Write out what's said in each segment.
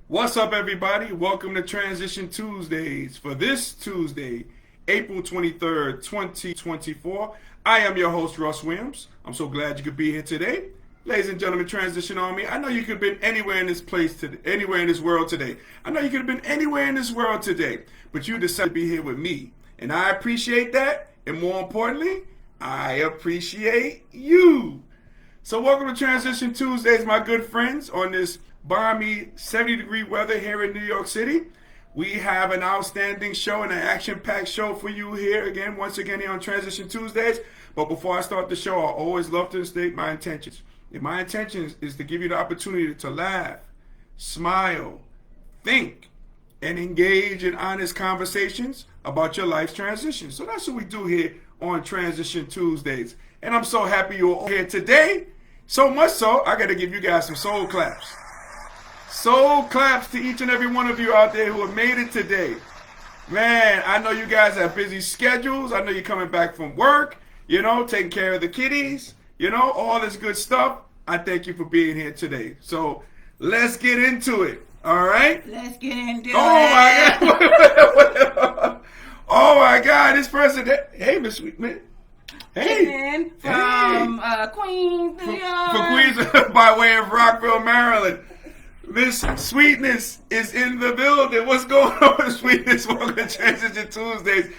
What's up, everybody? Welcome to Transition Tuesdays. For this Tuesday, April 23rd, 2024, I am your host, Russ Williams. I'm so glad you could be here today. Ladies and gentlemen, Transition Army, I know you could have been anywhere in this place today, anywhere in this world today. I know you could have been anywhere in this world today, but you decided to be here with me. And I appreciate that. And more importantly, I appreciate you. So welcome to Transition Tuesdays, my good friends, on this balmy 70-degree weather here in New York City. We have an outstanding show and an action-packed show for you here once again here on Transition Tuesdays. But before I start the show, I always love to state my intentions. And my intention is to give you the opportunity to laugh, smile, think, and engage in honest conversations about your life's transition. So that's what we do here on Transition Tuesdays. And I'm so happy you're all here today. So much so, I got to give you guys some soul claps. Soul claps to each and every one of you out there who have made it today. Man, I know you guys have busy schedules. I know you're coming back from work, taking care of the kiddies, all this good stuff. I thank you for being here today. So let's get into it. All right? Let's get into it. My God. Oh, my God. This person. Hey, Miss Sweetman. Hey. From Queens, New York. From Queens, by way of Rockville, Maryland. Miss Sweetness is in the building. What's going on, Miss Sweetness? Welcome to Transition Tuesdays,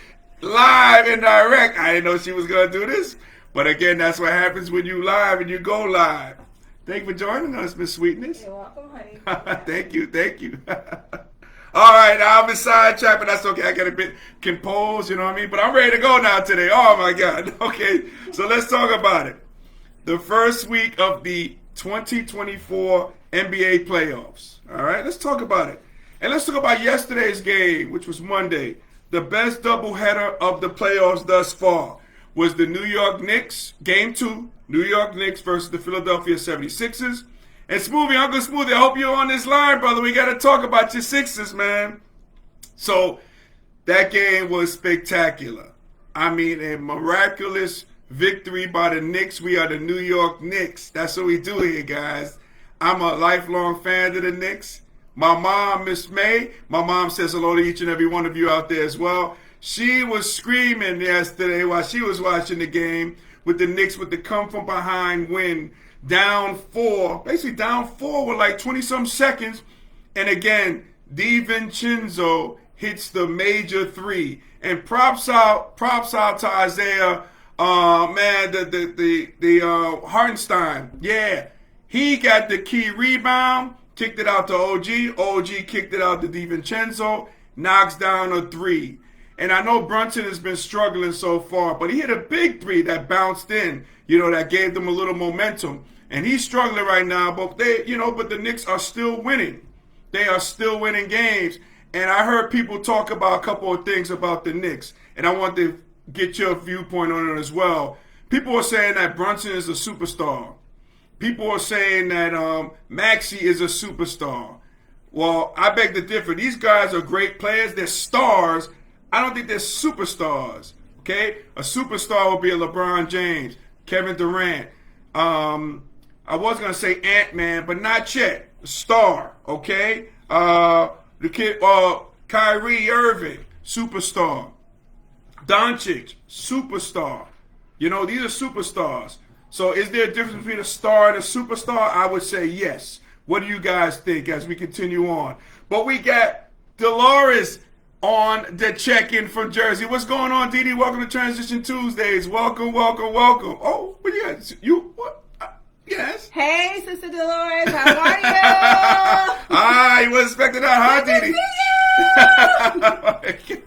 live and direct. I didn't know she was going to do this, but again, that's what happens when you live and you go live. Thank you for joining us, Miss Sweetness. You're welcome, honey. Thank you. All right, now I'm inside chat, but that's okay. I got a bit composed, you know what I mean? But I'm ready to go now today. Oh, my God. Okay, so let's talk about it. The first week of the 2024 NBA playoffs. All right, let's talk about it. And let's talk about yesterday's game, which was Monday. The best doubleheader of the playoffs thus far was the New York Knicks, Game 2, New York Knicks versus the Philadelphia 76ers. And Smoothie, Uncle Smoothie, I hope you're on this line, brother. We got to talk about your Sixers, man. So that game was spectacular. I mean, a miraculous victory by the Knicks. We are the New York Knicks. That's what we do here, guys. I'm a lifelong fan of the Knicks. My mom, Miss May, my mom says hello to each and every one of you out there as well. She was screaming yesterday while she was watching the game with the Knicks with the come-from-behind win. Down four with like 20-some seconds. And again, DiVincenzo hits the major three. And props out to Isaiah, Hartenstein. Yeah. He got the key rebound, kicked it out to OG. OG kicked it out to DiVincenzo, knocks down a three. And I know Brunson has been struggling so far, but he hit a big three that bounced in, that gave them a little momentum. And he's struggling right now, but but the Knicks are still winning. They are still winning games. And I heard people talk about a couple of things about the Knicks, and I want to get your viewpoint on it as well. People are saying that Brunson is a superstar. People are saying that Maxey is a superstar. Well, I beg to differ. These guys are great players. They're stars. I don't think they're superstars. Okay? A superstar would be a LeBron James, Kevin Durant. I was going to say Ant-Man, but not yet. Star. Okay? The kid, Kyrie Irving, superstar. Doncic, superstar. These are superstars. So is there a difference between a star and a superstar? I would say yes. What do you guys think as we continue on? But we got Dolores on the check-in from Jersey. What's going on, Dee Dee? Welcome to Transition Tuesdays. Welcome. Oh, but yes, what? Yes. Hey, Sister Dolores, how are you? You wasn't expecting that, huh, Dee Dee?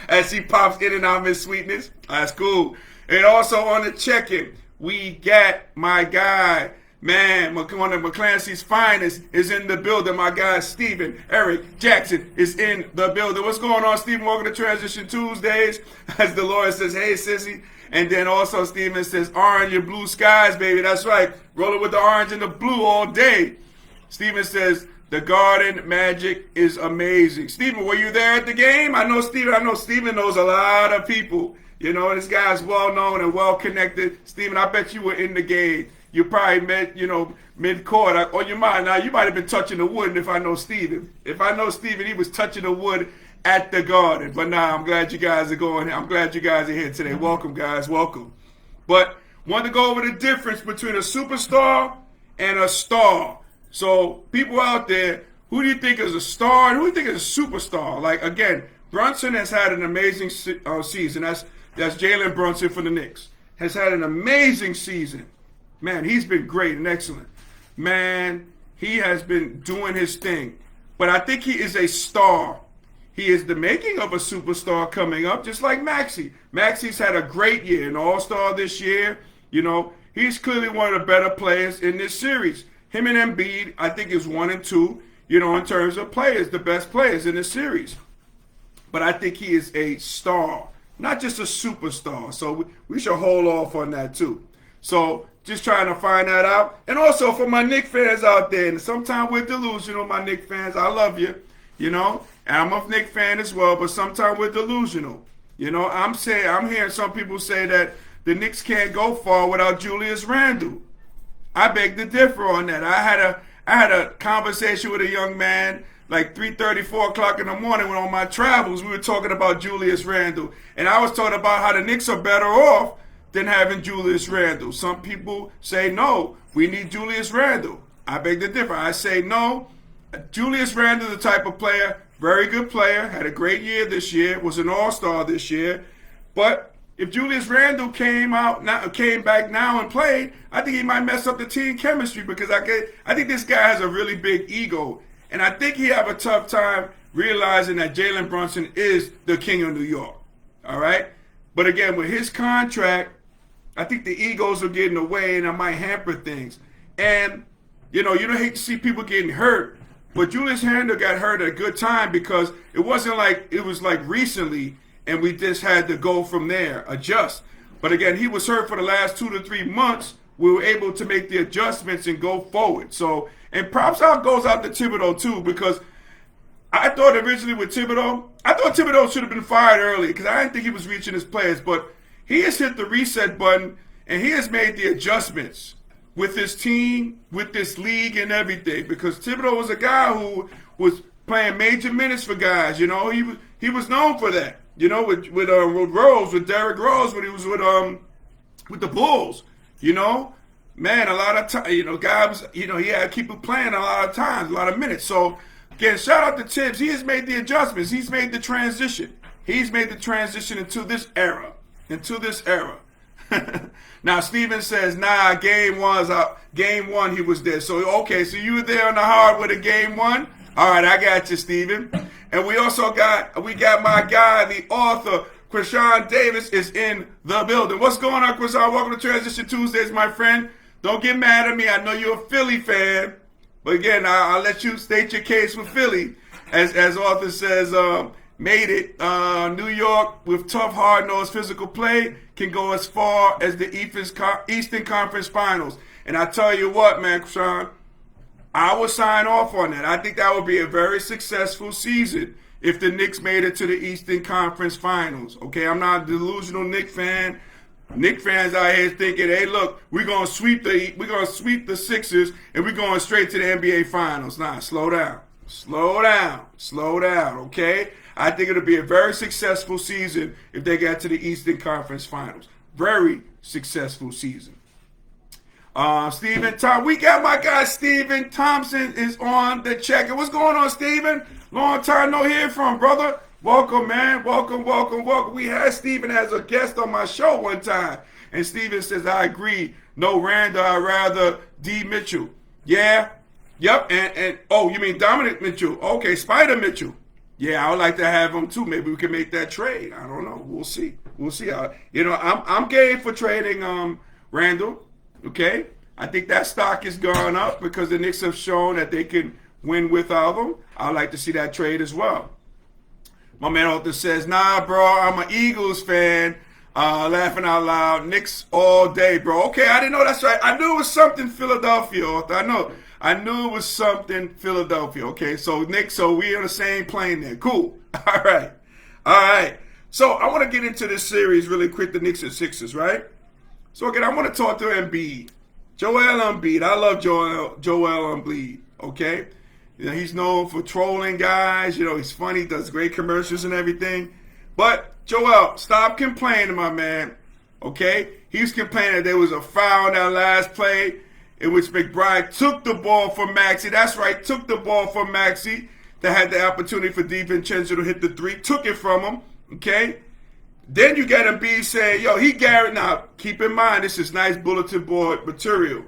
As she pops in and out, Miss Sweetness. That's cool. And also on the check-in, we got my guy, man, one of McClancy's finest is in the building. My guy, Stephen Eric Jackson is in the building. What's going on, Stephen? Welcome to Transition Tuesdays. As Dolores says, hey, sissy. And then also Stephen says, orange and blue skies, baby. That's right. Rolling with the orange and the blue all day. Stephen says, the Garden Magic is amazing. Stephen, were you there at the game? I know Stephen knows a lot of people. This guy's well known and well connected. Stephen, I bet you were in the game. you probably met, mid-court on your mind. Now, you might have been touching the wood if I know Steven. If I know Steven, he was touching the wood at the Garden. But now, I'm glad you guys are going here. I'm glad you guys are here today. Welcome, guys. Welcome. But want to go over the difference between a superstar and a star. So, people out there, who do you think is a star and who do you think is a superstar? Like, again, Brunson has had an amazing season. That's Jalen Brunson for the Knicks. Has had an amazing season. Man, he's been great and excellent. Man, he has been doing his thing. But I think he is a star. He is the making of a superstar coming up, just like Maxey. Maxey's had a great year, an all-star this year. He's clearly one of the better players in this series. Him and Embiid, I think, is 1 and 2, in terms of players, the best players in this series. But I think he is a star, not just a superstar. So we should hold off on that too. So just trying to find that out. And also for my Knicks fans out there, and sometimes we're delusional, my Knicks fans, I love you, and I'm a Knicks fan as well, but sometimes we're delusional. I'm hearing some people say that the Knicks can't go far without Julius Randle. I beg to differ on that. I had a conversation with a young man like 3:30, 4 o'clock in the morning when on my travels we were talking about Julius Randle. And I was talking about how the Knicks are better off than having Julius Randle. Some people say, no, we need Julius Randle. I beg to differ. I say, no, Julius Randle is the type of player, very good player, had a great year this year, was an all-star this year. But if Julius Randle came back now and played, I think he might mess up the team chemistry because I think this guy has a really big ego. And I think he have a tough time realizing that Jalen Brunson is the king of New York. All right? But again, with his contract, I think the egos are getting away and it might hamper things. And, you don't hate to see people getting hurt, but Julius Randle got hurt at a good time because it wasn't like it was like recently and we just had to go from there, adjust. But again, he was hurt for the last 2 to 3 months. We were able to make the adjustments and go forward. So, and props out goes out to Thibodeau too, because I thought originally with Thibodeau, should have been fired early because I didn't think he was reaching his players. But he has hit the reset button and he has made the adjustments with his team, with this league and everything. Because Thibodeau was a guy who was playing major minutes for guys. He was known for that. With Rose, with Derrick Rose, when he was with the Bulls. Man, a lot of time, guys, he had to keep it playing a lot of times, a lot of minutes. So, again, shout out to Tibbs. He has made the adjustments. He's made the transition. He's made the transition into this era. Now, Steven says, nah, game one, he was there. So, okay, so you were there on the hardwood of game one? All right, I got you, Steven. And we got my guy, the author, Krishan Davis, is in the building. What's going on, Krishan? Welcome to Transition Tuesdays, my friend. Don't get mad at me. I know you're a Philly fan. But again, I'll let you state your case with Philly. As author says, made it. New York, with tough, hard-nosed physical play, can go as far as the Eastern Conference Finals. And I tell you what, man, Krishan, I would sign off on that. I think that would be a very successful season if the Knicks made it to the Eastern Conference Finals. Okay, I'm not a delusional Knicks fan. Knicks fans out here thinking, hey, look, we're gonna sweep the Sixers and we're going straight to the NBA Finals. Nah, slow down, okay? I think it'll be a very successful season if they get to the Eastern Conference Finals. Very successful season. Stephen Thompson. We got my guy Stephen Thompson is on the check. What's going on, Stephen? Long time no hear from, brother. Welcome, man. Welcome. We had Stephen as a guest on my show one time. And Stephen says, I agree. No Randall, I'd rather D. Mitchell. Yeah. Yep. And oh, you mean Dominic Mitchell. Okay, Spider Mitchell. Yeah, I would like to have him too. Maybe we can make that trade. I don't know. We'll see. I'm game for trading Randall. Okay? I think that stock has gone up because the Knicks have shown that they can win without him. I'd like to see that trade as well. My man Arthur says, nah, bro, I'm an Eagles fan. Laughing out loud. Knicks all day, bro. Okay, I didn't know that's right. I knew it was something Philadelphia, Arthur. I knew it was something Philadelphia. Okay, so Knicks, so we on the same plane there. Cool. All right. So I want to get into this series really quick, the Knicks and Sixers, right? So again, I want to talk to Embiid. Joel Embiid. I love Joel Embiid. Okay, you know, he's known for trolling guys. You know, he's funny, does great commercials and everything. But Joel, stop complaining, my man. Okay, he was complaining that there was a foul in that last play in which McBride took the ball from Maxey. That's right, took the ball from Maxey that had the opportunity for DiVincenzo to hit the three. Took it from him. Okay. Then you got Embiid saying, yo, he Garrett. Now, keep in mind, this is nice bulletin board material.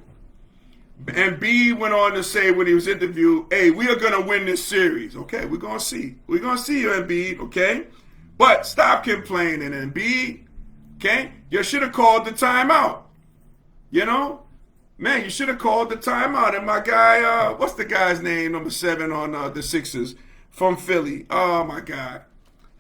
Embiid went on to say when he was interviewed, hey, we are going to win this series. Okay, we're going to see. We're going to see you, Embiid, okay? But stop complaining, Embiid, okay? You should have called the timeout. You know? Man, you should have called the timeout. And my guy, what's the guy's name, number 7 on the Sixers from Philly? Oh, my God.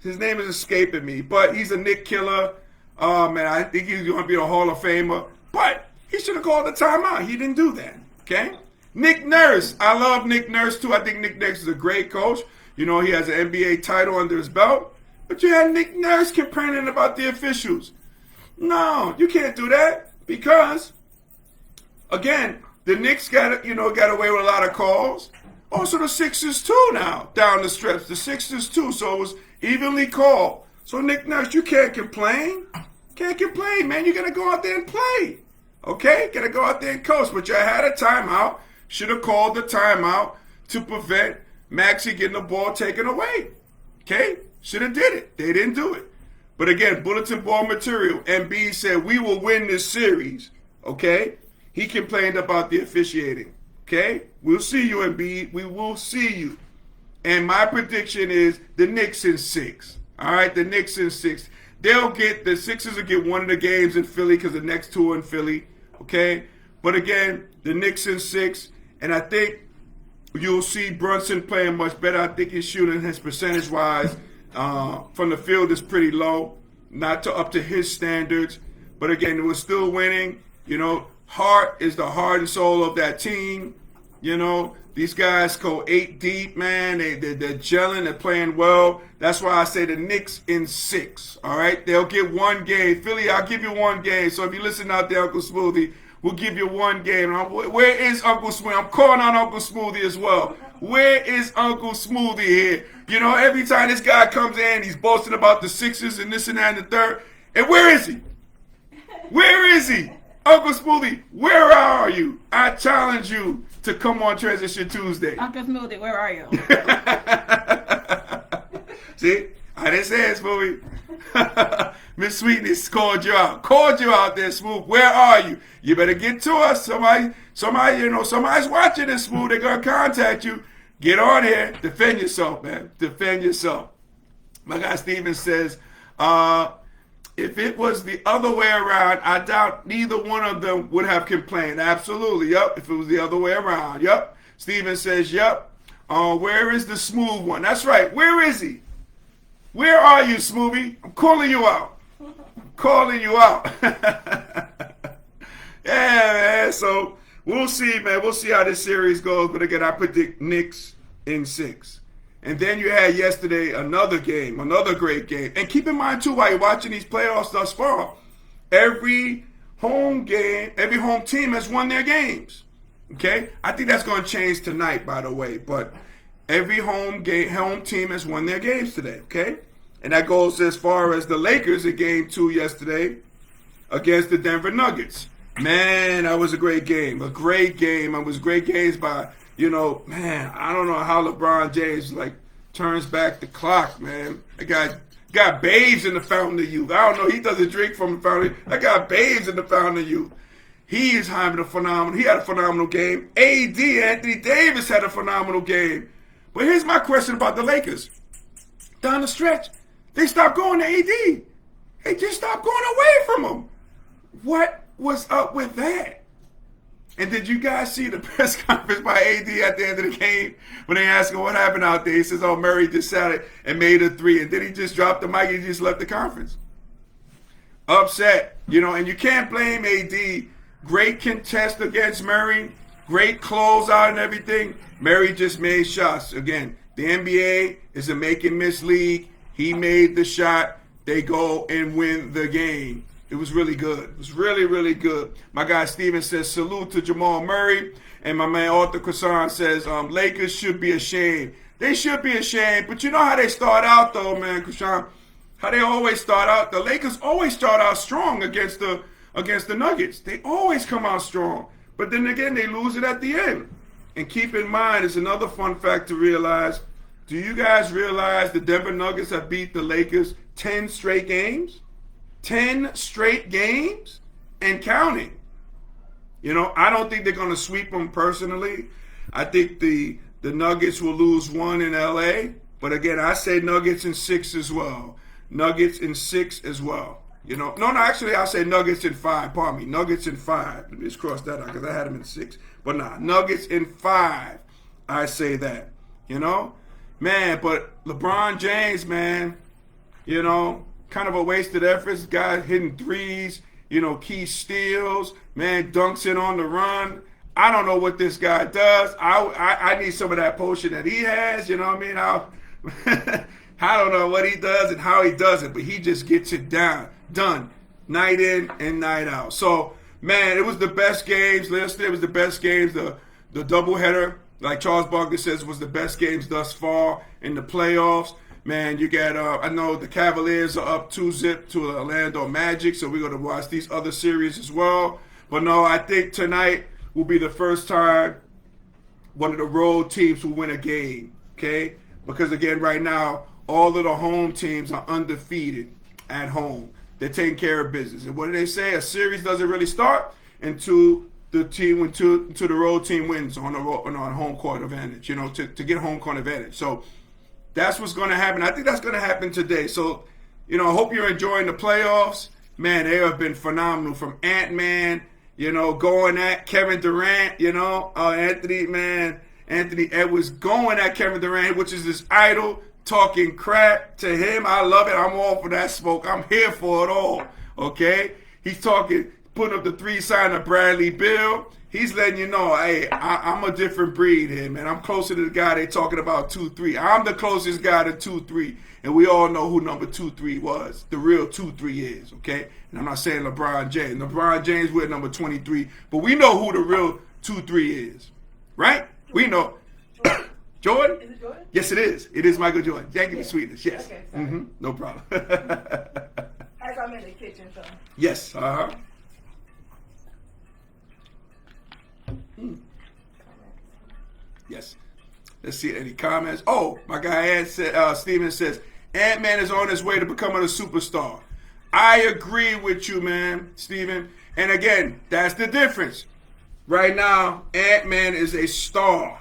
His name is escaping me, but he's a Nick killer. Oh, man, I think he's going to be a Hall of Famer. But he should have called the timeout. He didn't do that, okay? Nick Nurse. I love Nick Nurse, too. I think Nick Nurse is a great coach. You know, he has an NBA title under his belt. But you had Nick Nurse complaining about the officials. No, you can't do that because, again, the Knicks got away with a lot of calls. Also, the Sixers, too, now, down the stretch. The Sixers, too, so it was evenly called. So, Nick Nurse, you can't complain. Can't complain, man. You got to go out there and play. Okay? Got to go out there and coach. But you had a timeout. Should have called the timeout to prevent Maxey getting the ball taken away. Okay? Should have did it. They didn't do it. But again, bulletin board material. Embiid said, we will win this series. Okay? He complained about the officiating. Okay? We'll see you, Embiid. We will see you. And my prediction is the Knicks in 6. All right? The Knicks in 6. The Sixers will get one of the games in Philly because the next 2 are in Philly. Okay? But again, the Knicks in 6. And I think you'll see Brunson playing much better. I think his shooting, his percentage-wise, from the field is pretty low. Not up to his standards. But again, we're still winning. You know, Hart is the heart and soul of that team. You know, these guys go 8 deep, man. They're gelling. They're playing well. That's why I say the Knicks in 6. All right? They'll get one game. Philly, I'll give you one game. So if you listen out there, Uncle Smoothie, we'll give you one game. Where is Uncle Smoothie? I'm calling on Uncle Smoothie as well. Where is Uncle Smoothie here? You know, every time this guy comes in, he's boasting about the Sixers and this and that and the third. And where is he? Where is he? Uncle Smoothie, where are you? I challenge you to come on Transition Tuesday. Uncle Smoothie, where are you? See? I didn't say it, Smoothie. Miss Sweetness called you out. Called you out there, Smooth. Where are you? You better get to us. Somebody's watching this, Smooth. They're going to contact you. Get on here. Defend yourself, man. Defend yourself. My guy Steven says, if it was the other way around, I doubt neither one of them would have complained. Absolutely. Yep. If it was the other way around. Yep. Steven says, yep. Where is the smooth one? That's right. Where is he? Where are you, Smoothie? I'm calling you out. Calling you out. Yeah, man. So we'll see, man. We'll see how this series goes. But again, I predict Knicks in 6. And then you had yesterday another game, another great game. And keep in mind, too, while you're watching these playoffs thus far, every home team has won their games. Okay? I think that's going to change tonight, by the way. But every home team has won their games today. Okay? And that goes as far as the Lakers in Game 2 yesterday against the Denver Nuggets. Man, that was a great game. A great game. It was great games by... You know, man, I don't know how LeBron James, turns back the clock, man. I got babes in the fountain of youth. I don't know. He doesn't drink from the fountain. I got babes in the fountain of youth. He had a phenomenal game. AD, Anthony Davis, had a phenomenal game. But here's my question about the Lakers. Down the stretch, they stopped going to AD. They just stopped going away from him. What was up with that? And did you guys see the press conference by AD at the end of the game when they asked him what happened out there? He says, oh, Murray just sat it and made a 3. And then he just dropped the mic and he just left the conference. Upset. And you can't blame AD. Great contest against Murray. Great closeout and everything. Murray just made shots. Again, the NBA is a make-and-miss league. He made the shot. They go and win the game. It was really good. It was really, really good. My guy Steven says, salute to Jamal Murray. And my man Arthur Croissant says, Lakers should be ashamed. They should be ashamed. But you know how they start out, though, man, Croissant? How they always start out. The Lakers always start out strong against the Nuggets. They always come out strong. But then again, they lose it at the end. And keep in mind, it's another fun fact to realize. Do you guys realize the Denver Nuggets have beat the Lakers 10 straight games? 10 straight games and counting. You know, I don't think they're going to sweep them personally. I think the Nuggets will lose one in L.A. But again, I say Nuggets in 6 as well. Nuggets in 6 as well. You know, no, actually, I say Nuggets in 5. Pardon me, Nuggets in 5. Let me just cross that out because I had them in 6. But nah, Nuggets in 5. I say that. You know, man. But LeBron James, man. You know, kind of a wasted effort. Guy hitting threes. You know, key steals. Man, dunks in on the run. I don't know what this guy does. I need some of that potion that he has. You know what I mean? I don't know what he does and how he does it, but he just gets it done night in and night out. So, man, it was the best games. Yesterday was the best games. The doubleheader, like Charles Barkley says, was the best games thus far in the playoffs. Man, you got, I know the Cavaliers are up 2-0 to the Orlando Magic, so we're going to watch these other series as well. But no, I think tonight will be the first time one of the road teams will win a game, okay? Because, again, right now, all of the home teams are undefeated at home. They're taking care of business. And what do they say? A series doesn't really start until the road team wins on home court advantage, you know, to get home court advantage. So that's what's going to happen. I think that's going to happen today. So, you know, I hope you're enjoying the playoffs. Man, they have been phenomenal from Ant-Man, you know, going at Kevin Durant, you know, Anthony Edwards going at Kevin Durant, which is his idol, talking crap to him. I love it. I'm all for that smoke. I'm here for it all, okay? He's talking, putting up the 3 sign of Bradley Beal. He's letting you know, hey, I'm a different breed here, man. I'm closer to the guy they talking about 2-3. I'm the closest guy to 2-3, and we all know who number 2-3 was. The real 2-3 is, okay? And I'm not saying LeBron James. LeBron James with number 23, but we know who the real 2-3 is, right? We know. Jordan? Is it Jordan? Yes, it is. It is Michael Jordan. Thank you for sweetness. Yes. Okay, sorry. No problem. As I'm in the kitchen, so. Yes. Yes. Let's see any comments. Oh, my guy Steven says, Ant-Man is on his way to becoming a superstar. I agree with you, man, Steven. And again, that's the difference. Right now, Ant-Man is a star.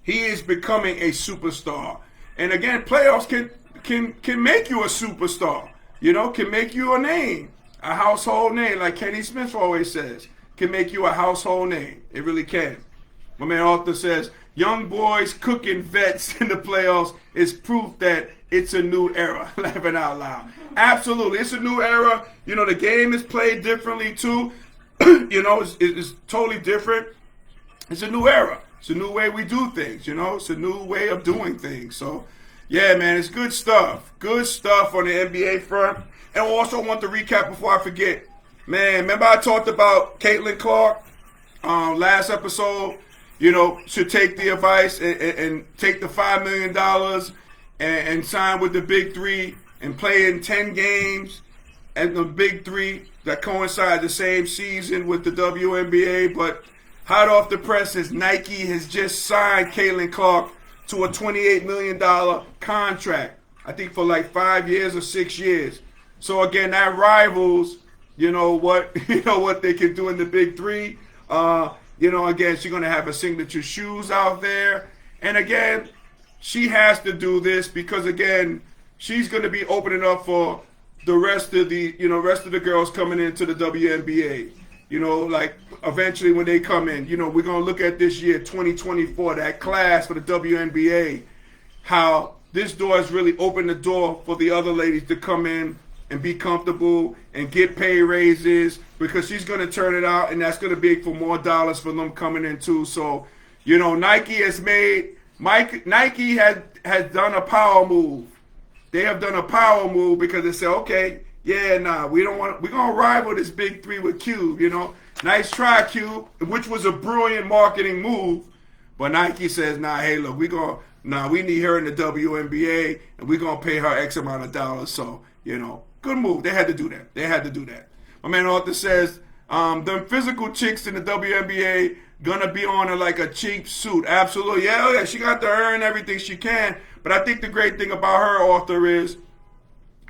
He is becoming a superstar. And again, playoffs can make you a superstar. You know, can make you a name, a household name, like Kenny Smith always says. Can make you a household name. It really can. My man Arthur says, young boys cooking vets in the playoffs is proof that it's a new era. Laughing out loud. Absolutely. It's a new era. You know, the game is played differently too. You know, it's totally different. It's a new era. It's a new way we do things, you know. It's a new way of doing things. So, yeah, man, it's good stuff. Good stuff on the NBA front. And I also want to recap before I forget. Man, remember I talked about Caitlin Clark last episode? You know, should take the advice and take the $5 million and sign with the Big Three and play in 10 games and the Big Three that coincide the same season with the WNBA. But hot off the presses, Nike has just signed Caitlin Clark to a $28 million contract. I think for like 5 years or 6 years. So again, that rivals, what they can do in the Big Three. Again, she's going to have her signature shoes out there. And again, she has to do this because again, she's going to be opening up for the rest of the girls coming into the WNBA. Like eventually when they come in, we're going to look at this year, 2024, that class for the WNBA, how this door has really opened the door for the other ladies to come in and be comfortable and get pay raises because she's going to turn it out and that's going to be for more dollars for them coming in too. So, Nike has done a power move. They have done a power move because they say, okay, Yeah, nah, we don't want. We're gonna rival this big three with Cube. Nice try, Cube, which was a brilliant marketing move. But Nike says, nah, hey, look, we need her in the WNBA, and we're gonna pay her X amount of dollars. So, good move. They had to do that. My man Arthur says, them physical chicks in the WNBA gonna be on her like a cheap suit. Absolutely, yeah, she got to earn everything she can. But I think the great thing about her, Arthur, is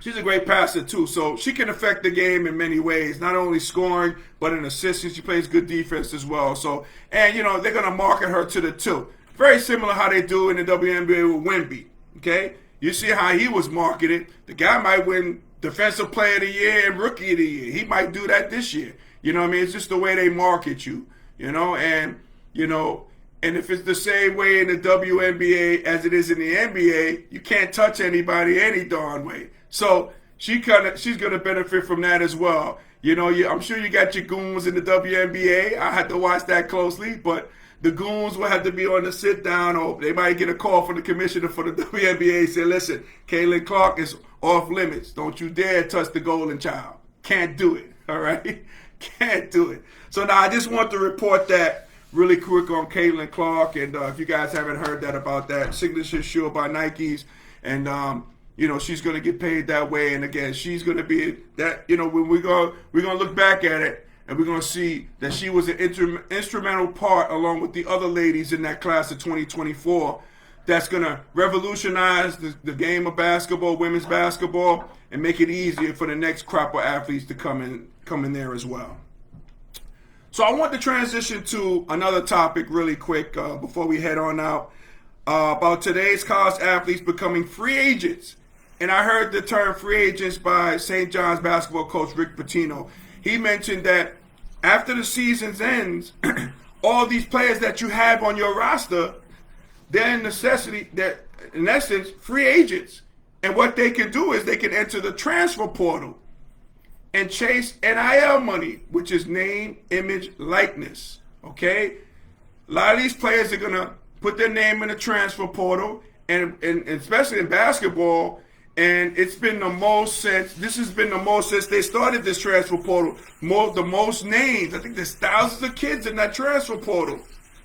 she's a great passer too, so she can affect the game in many ways, not only scoring, but in assists. She plays good defense as well. So, and they're gonna market her to the two. Very similar how they do in the WNBA with Wemby. Okay, you see how he was marketed. The guy might win Defensive Player of the Year and Rookie of the Year. He might do that this year. You know what I mean? It's just the way they market you. And if it's the same way in the WNBA as it is in the NBA, you can't touch anybody any darn way. So she's gonna benefit from that as well. I'm sure you got your goons in the WNBA. I had to watch that closely, but the goons will have to be on the sit down, or they might get a call from the commissioner for the WNBA say, listen, Caitlin Clark is off limits. Don't you dare touch the golden child. Can't do it. All right? Can't do it. So now I just want to report that really quick on Caitlin Clark, and if you guys haven't heard that about that signature shoe by Nikes, and she's going to get paid that way. And again, she's going to be that. When we're going to look back at it, and we're going to see that she was an instrumental part, along with the other ladies in that class of 2024, that's going to revolutionize the game of basketball, women's basketball, and make it easier for the next crop of athletes to come in there as well. So I want to transition to another topic really quick before we head on out about today's college athletes becoming free agents. And I heard the term free agents by St. John's basketball coach Rick Pitino. He mentioned that after the season ends, all these players that you have on your roster, they're in essence free agents. And what they can do is they can enter the transfer portal and chase NIL money, which is name, image, likeness. Okay? A lot of these players are going to put their name in the transfer portal, and especially in basketball, and it's been the most since they started this transfer portal. The most names. I think there's thousands of kids in that transfer portal.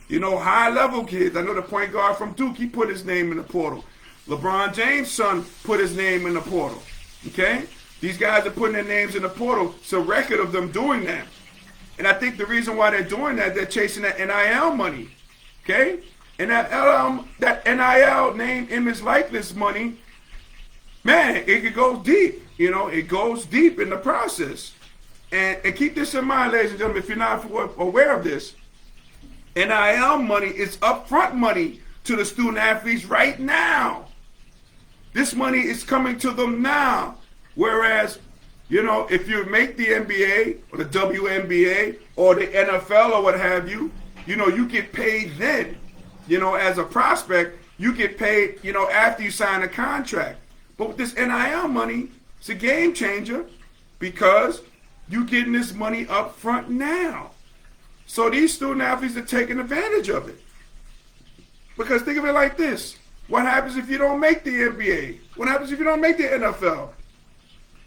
High-level kids. I know the point guard from Duke, he put his name in the portal. LeBron James' son put his name in the portal. Okay? These guys are putting their names in the portal. It's a record of them doing that. And I think the reason why they're doing that, they're chasing that NIL money. Okay? And that NIL, name, image, likeness money, man, it goes deep. It goes deep in the process. And keep this in mind, ladies and gentlemen, if you're not aware of this, NIL money is upfront money to the student athletes right now. This money is coming to them now. Whereas, if you make the NBA or the WNBA or the NFL or what have you, you get paid then. As a prospect, you get paid, after you sign a contract. But with this NIL money, it's a game changer because you're getting this up up front now. So these student athletes are taking advantage of it. Because think of it like this. What happens if you don't make the NBA? What happens if you don't make the NFL?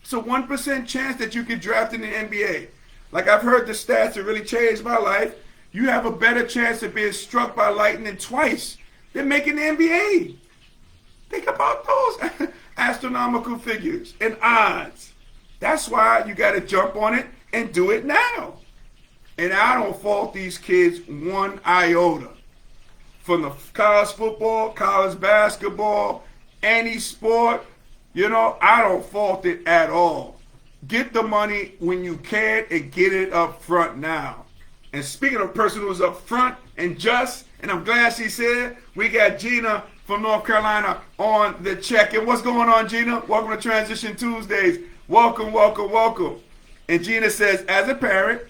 It's a 1% chance that you get drafted in the NBA. Like I've heard the stats that really changed my life. You have a better chance of being struck by lightning twice than making the NBA. Think about those astronomical figures and odds. That's why you got to jump on it and do it now. And I don't fault these kids one iota. From the college football, college basketball, any sport, I don't fault it at all. Get the money when you can and get it up front now. And speaking of a person who's up front and just, and I'm glad she said, we got Gina from North Carolina on the check. And what's going on, Gina? Welcome to Transition Tuesdays. Welcome, welcome, welcome. And Gina says, as a parent,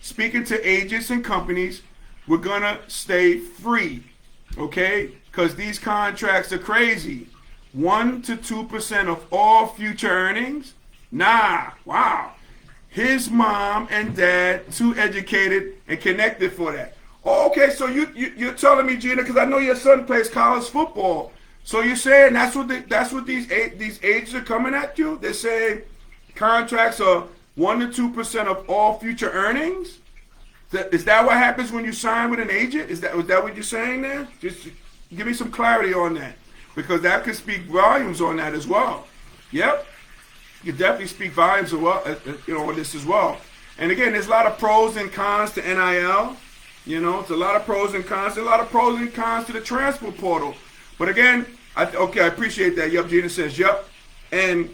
speaking to agents and companies, we're going to stay free, okay? Because these contracts are crazy. 1 to 2% of all future earnings? Nah, wow. His mom and dad, too educated and connected for that. Oh, okay, so you're telling me, Gina, because I know your son plays college football. So you're saying that's what these agents are coming at you? They're saying contracts are 1 to 2% of all future earnings? Is that what happens when you sign with an agent? Is that what you're saying there? Just give me some clarity on that, because that could speak volumes on that as well. Yep, you definitely speak volumes as well, on this as well. And again, there's a lot of pros and cons to NIL. It's a lot of pros and cons. There's a lot of pros and cons to the transfer portal. But again, I appreciate that. Yep, Gina says yep. And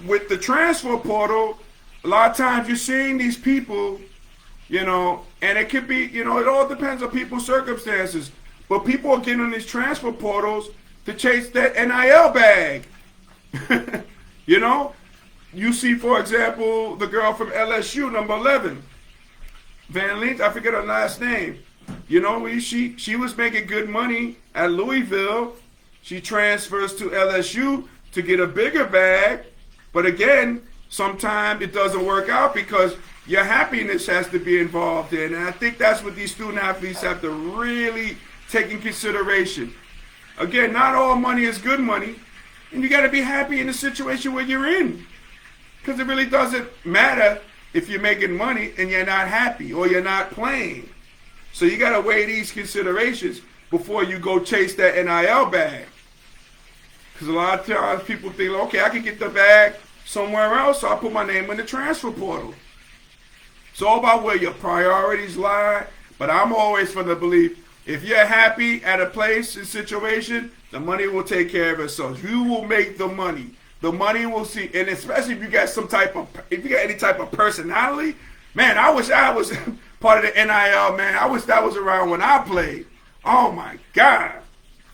with the transfer portal, a lot of times you're seeing these people. And it could be, it all depends on people's circumstances. But people are getting on these transfer portals to chase that NIL bag. You see, for example, the girl from LSU, number 11, Van Lent, I forget her last name. She was making good money at Louisville. She transfers to LSU to get a bigger bag. But again, sometimes it doesn't work out because your happiness has to be involved in. And I think that's what these student athletes have to really take in consideration. Again, not all money is good money. And you got to be happy in the situation where you're in. Because it really doesn't matter if you're making money and you're not happy or you're not playing. So you got to weigh these considerations before you go chase that NIL bag. Because a lot of times people think, okay, I can get the bag somewhere else, so I'll put my name in the transfer portal. It's all about where your priorities lie. But I'm always from the belief, if you're happy at a place and situation, the money will take care of itself. You will make the money. The money will see, and especially if you got any type of personality, man, I wish I was part of the NIL, man. I wish that was around when I played. Oh my God.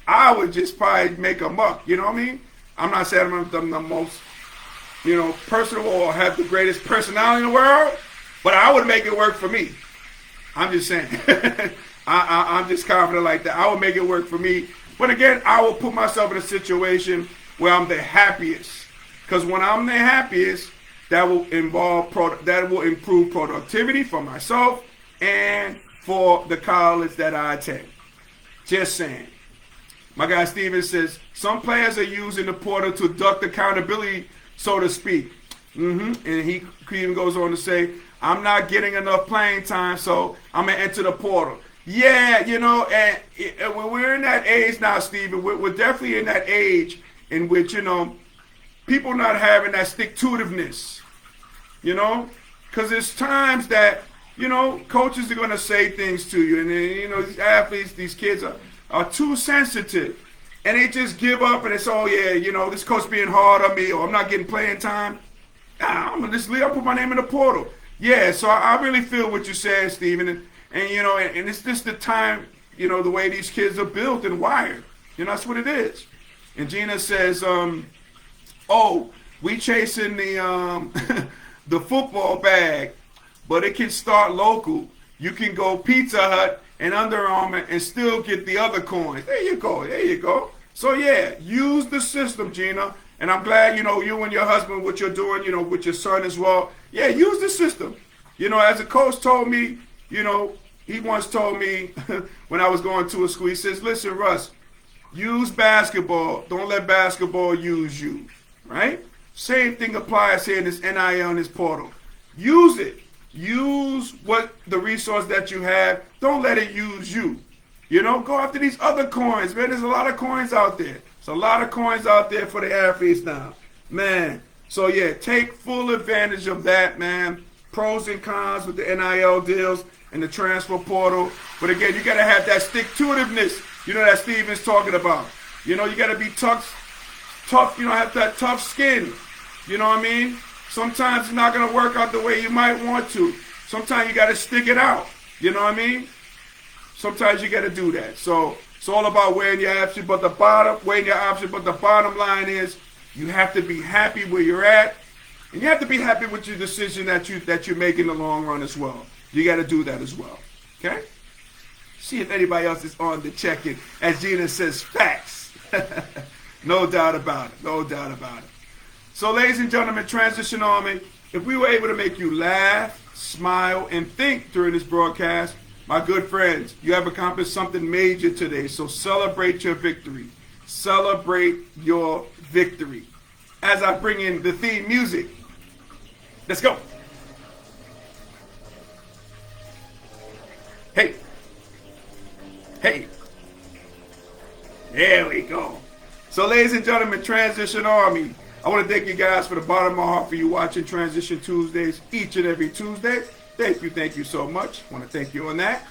I would just probably make a muck, you know what I mean? I'm not saying I'm the most, personable or have the greatest personality in the world, but I would make it work for me. I'm just saying. I'm just confident like that. I would make it work for me. But again, I will put myself in a situation where I'm the happiest. Because when I'm the happiest, that will improve productivity for myself and for the college that I attend. Just saying. My guy Steven says, some players are using the portal to duck accountability, so to speak. And he even goes on to say, I'm not getting enough playing time, so I'm going to enter the portal. Yeah, and when we're in that age now, Steven, we're definitely in that age in which, people not having that stick-to-itiveness, because there's times that, coaches are going to say things to you, and then, these athletes, these kids are too sensitive, and they just give up, and it's, oh yeah, this coach being hard on me, or I'm not getting playing time. I'm going to just leave, I'll put my name in the portal. Yeah, so I really feel what you said, Stephen, and it's just the time, the way these kids are built and wired. That's what it is. And Gina says, we chasing the the football bag, but it can start local. You can go Pizza Hut and Under Armour and still get the other coins. There you go. So yeah, use the system, Gina. And I'm glad, you and your husband, what you're doing, with your son as well. Yeah, use the system. As a coach told me, he once told me when I was going to a school, he says, listen, Russ, use basketball. Don't let basketball use you, right? Same thing applies here in this NIL and this portal. Use it. Use the resource that you have. Don't let it use you. Go after these other coins, man. There's a lot of coins out there. There's a lot of coins out there for the athletes now, man. So yeah, take full advantage of that, man. Pros and cons with the NIL deals and the transfer portal. But again, you got to have that stick-to-itiveness, that Steven's talking about. You got to be tough, have that tough skin. You know what I mean? Sometimes it's not going to work out the way you might want to. Sometimes you got to stick it out. You know what I mean? Sometimes you got to do that. So it's all about weighing your options, but the bottom line is you have to be happy where you're at, and you have to be happy with your decision that you make in the long run as well. You got to do that as well. Okay? See if anybody else is on the check-in. As Gina says, facts. No doubt about it. So, ladies and gentlemen, Transition Army, if we were able to make you laugh, smile, and think during this broadcast, my good friends, you have accomplished something major today. So celebrate your victory. Celebrate your victory. as I bring in the theme music. Let's go. Hey. Hey. There we go. So, ladies and gentlemen, Transition Army, I want to thank you guys for the bottom of my heart for you watching Transition Tuesdays each and every Tuesday. Thank you so much. I want to thank you on that.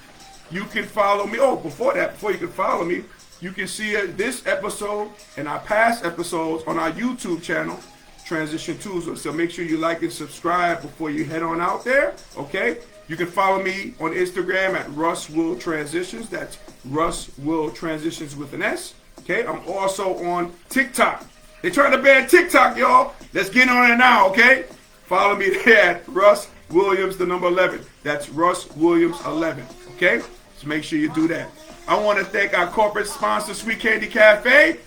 You can follow me. Oh, before you can follow me, you can see this episode and our past episodes on our YouTube channel, Transition Tuesday. So make sure you like and subscribe before you head on out there, okay? You can follow me on Instagram at Russ Will Transitions. That's Russ Will Transitions with an S. Okay, I'm also on TikTok. They're trying to ban TikTok, y'all. Let's get on it now, okay? Follow me there at Russ Williams, the number 11. That's Russ Williams 11, okay? So make sure you do that. I want to thank our corporate sponsor, Sweet Candy Cafe.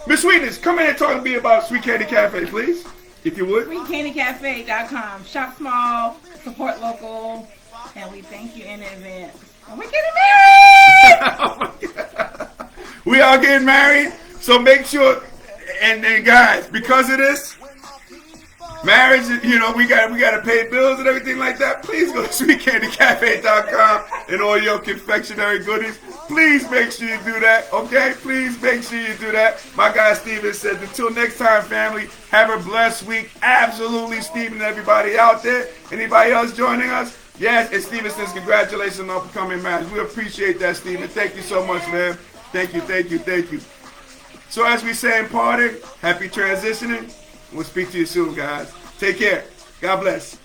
Miss Sweetness, come in and talk to me about Sweet Candy Cafe, please, if you would. SweetCandyCafe.com. Shop small, support local, and we thank you in advance. And we're getting married! Oh my God. We are getting married, so make sure, and guys, because of this, marriage, you know, we got to pay bills and everything like that. Please go to SweetCandyCafe.com and all your confectionery goodies. Please make sure you do that, okay? Please make sure you do that. My guy Steven says, until next time, family, have a blessed week. Absolutely, Steven and everybody out there. Anybody else joining us? Yes, and Steven says, congratulations on upcoming marriage. We appreciate that, Steven. Thank you so much, man. Thank you. So as we say in parting, happy transitioning. We'll speak to you soon, guys. Take care. God bless.